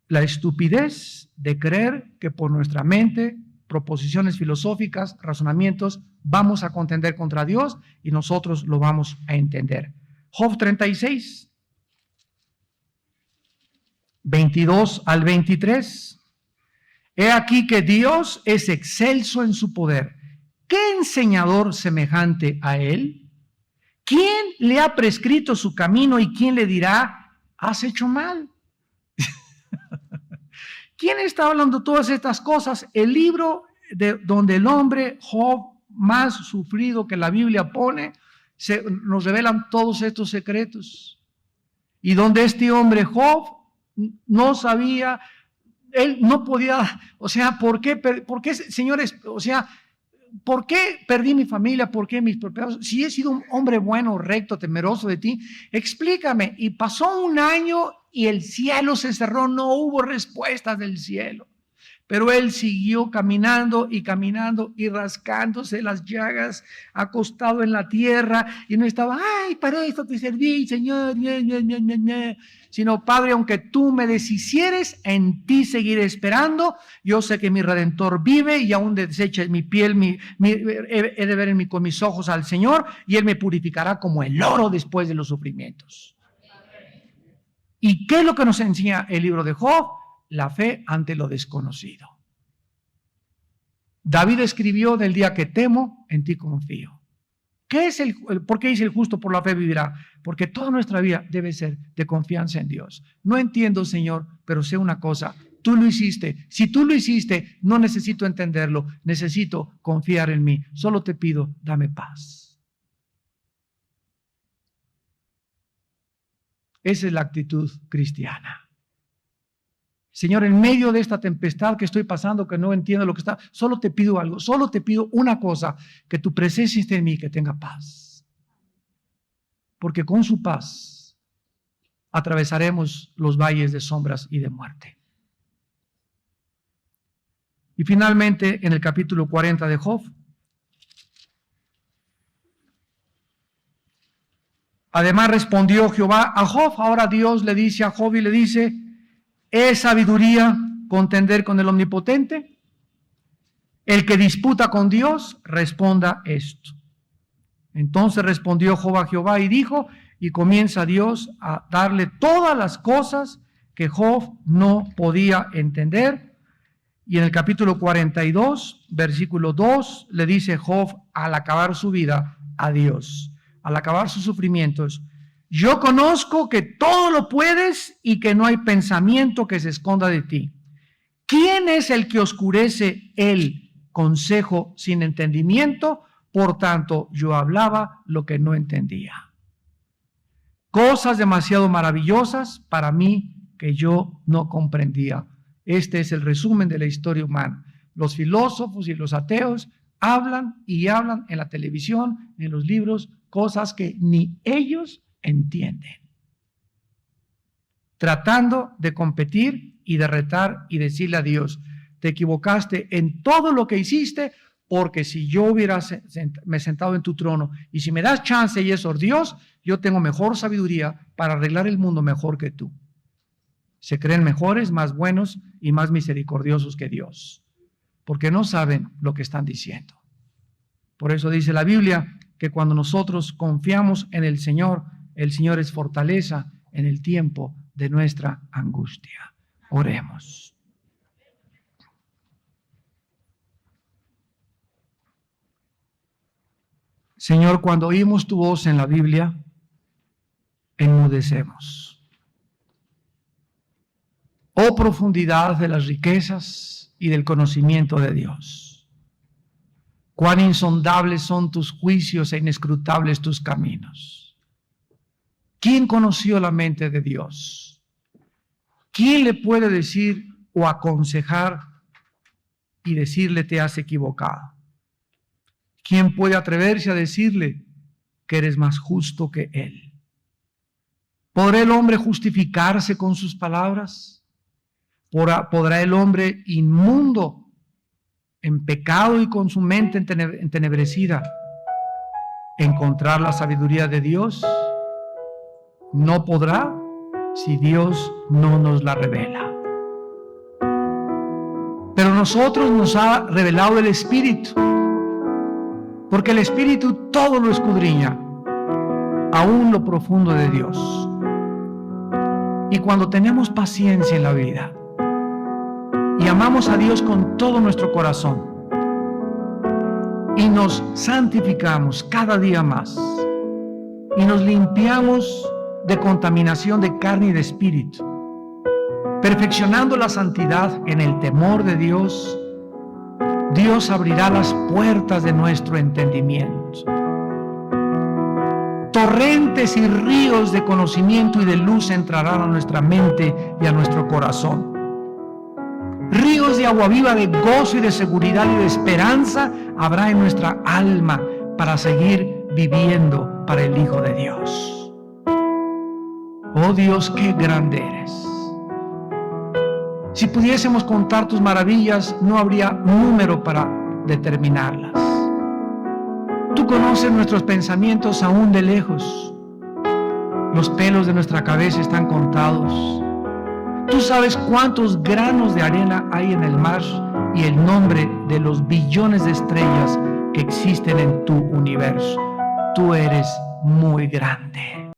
La estupidez de creer que por nuestra mente, proposiciones filosóficas, razonamientos, vamos a contender contra Dios y nosotros lo vamos a entender. Job 36, 22 al 23. He aquí que Dios es excelso en su poder. ¿Qué enseñador semejante a él? ¿Quién le ha prescrito su camino y quién le dirá, has hecho mal? ¿Quién está hablando todas estas cosas? El libro donde el hombre, Job, más sufrido que la Biblia pone, nos revelan todos estos secretos. Y donde este hombre, Job, no sabía, él no podía, o sea, ¿por qué, señores? O sea, ¿por qué perdí mi familia? ¿Por qué mis propiedades? Si he sido un hombre bueno, recto, temeroso de ti, explícame. Y pasó un año y el cielo se cerró, no hubo respuestas del cielo. Pero él siguió caminando y rascándose las llagas, acostado en la tierra, y no estaba, ay, para esto te serví, Señor, sino, Padre, aunque tú me deshicieres, en ti seguiré esperando. Yo sé que mi Redentor vive y aún desecha mi piel, he de ver con mis ojos al Señor, y Él me purificará como el oro después de los sufrimientos. ¿Y qué es lo que nos enseña el libro de Job? La fe ante lo desconocido. David escribió: del día que temo, en ti confío. ¿Por qué dice el justo por la fe vivirá? Porque toda nuestra vida debe ser de confianza en Dios. No entiendo, Señor, pero sé una cosa: tú lo hiciste. Si tú lo hiciste, no necesito entenderlo, necesito confiar en mí. Solo te pido, dame paz. Esa es la actitud cristiana. Señor, en medio de esta tempestad que estoy pasando, que no entiendo lo que está, solo te pido algo, solo te pido una cosa: que tu presencia esté en mí, que tenga paz. Porque con su paz atravesaremos los valles de sombras y de muerte. Y finalmente, en el capítulo 40 de Job, además respondió Jehová a Job. Ahora Dios le dice a Job y le dice: ¿es sabiduría contender con el Omnipotente? El que disputa con Dios, responda esto. Entonces respondió Job a Jehová y dijo, y comienza Dios a darle todas las cosas que Job no podía entender. Y en el capítulo 42, versículo 2, le dice Job al acabar su vida a Dios, al acabar sus sufrimientos: yo conozco que todo lo puedes y que no hay pensamiento que se esconda de ti. ¿Quién es el que oscurece el consejo sin entendimiento? Por tanto, yo hablaba lo que no entendía. Cosas demasiado maravillosas para mí que yo no comprendía. Este es el resumen de la historia humana. Los filósofos y los ateos hablan y hablan en la televisión, en los libros, cosas que ni ellos entienden, tratando de competir y de retar y decirle a Dios: te equivocaste en todo lo que hiciste, porque si yo hubiera me sentado en tu trono y si me das chance y eso, Dios, yo tengo mejor sabiduría para arreglar el mundo mejor que tú. Se creen mejores, más buenos y más misericordiosos que Dios, porque no saben lo que están diciendo. Por eso dice la Biblia que cuando nosotros confiamos en el Señor es fortaleza en el tiempo de nuestra angustia. Oremos. Señor, cuando oímos tu voz en la Biblia, enmudecemos. Oh profundidad de las riquezas y del conocimiento de Dios. Cuán insondables son tus juicios e inescrutables tus caminos. ¿Quién conoció la mente de Dios? ¿Quién le puede decir o aconsejar y decirle te has equivocado? ¿Quién puede atreverse a decirle que eres más justo que él? ¿Podrá el hombre justificarse con sus palabras? ¿Podrá el hombre inmundo, en pecado y con su mente entenebrecida, encontrar la sabiduría de Dios? No podrá si Dios no nos la revela. Pero nosotros nos ha revelado el Espíritu, porque el Espíritu todo lo escudriña, aún lo profundo de Dios. Y cuando tenemos paciencia en la vida y amamos a Dios con todo nuestro corazón y nos santificamos cada día más y nos limpiamos de contaminación de carne y de espíritu, perfeccionando la santidad en el temor de Dios, Dios abrirá las puertas de nuestro entendimiento. Torrentes y ríos de conocimiento y de luz entrarán a nuestra mente y a nuestro corazón. Ríos de agua viva de gozo y de seguridad y de esperanza habrá en nuestra alma para seguir viviendo para el Hijo de Dios. Oh Dios, qué grande eres. Si pudiésemos contar tus maravillas, no habría número para determinarlas. Tú conoces nuestros pensamientos aún de lejos. Los pelos de nuestra cabeza están contados. Tú sabes cuántos granos de arena hay en el mar y el nombre de los billones de estrellas que existen en tu universo. Tú eres muy grande.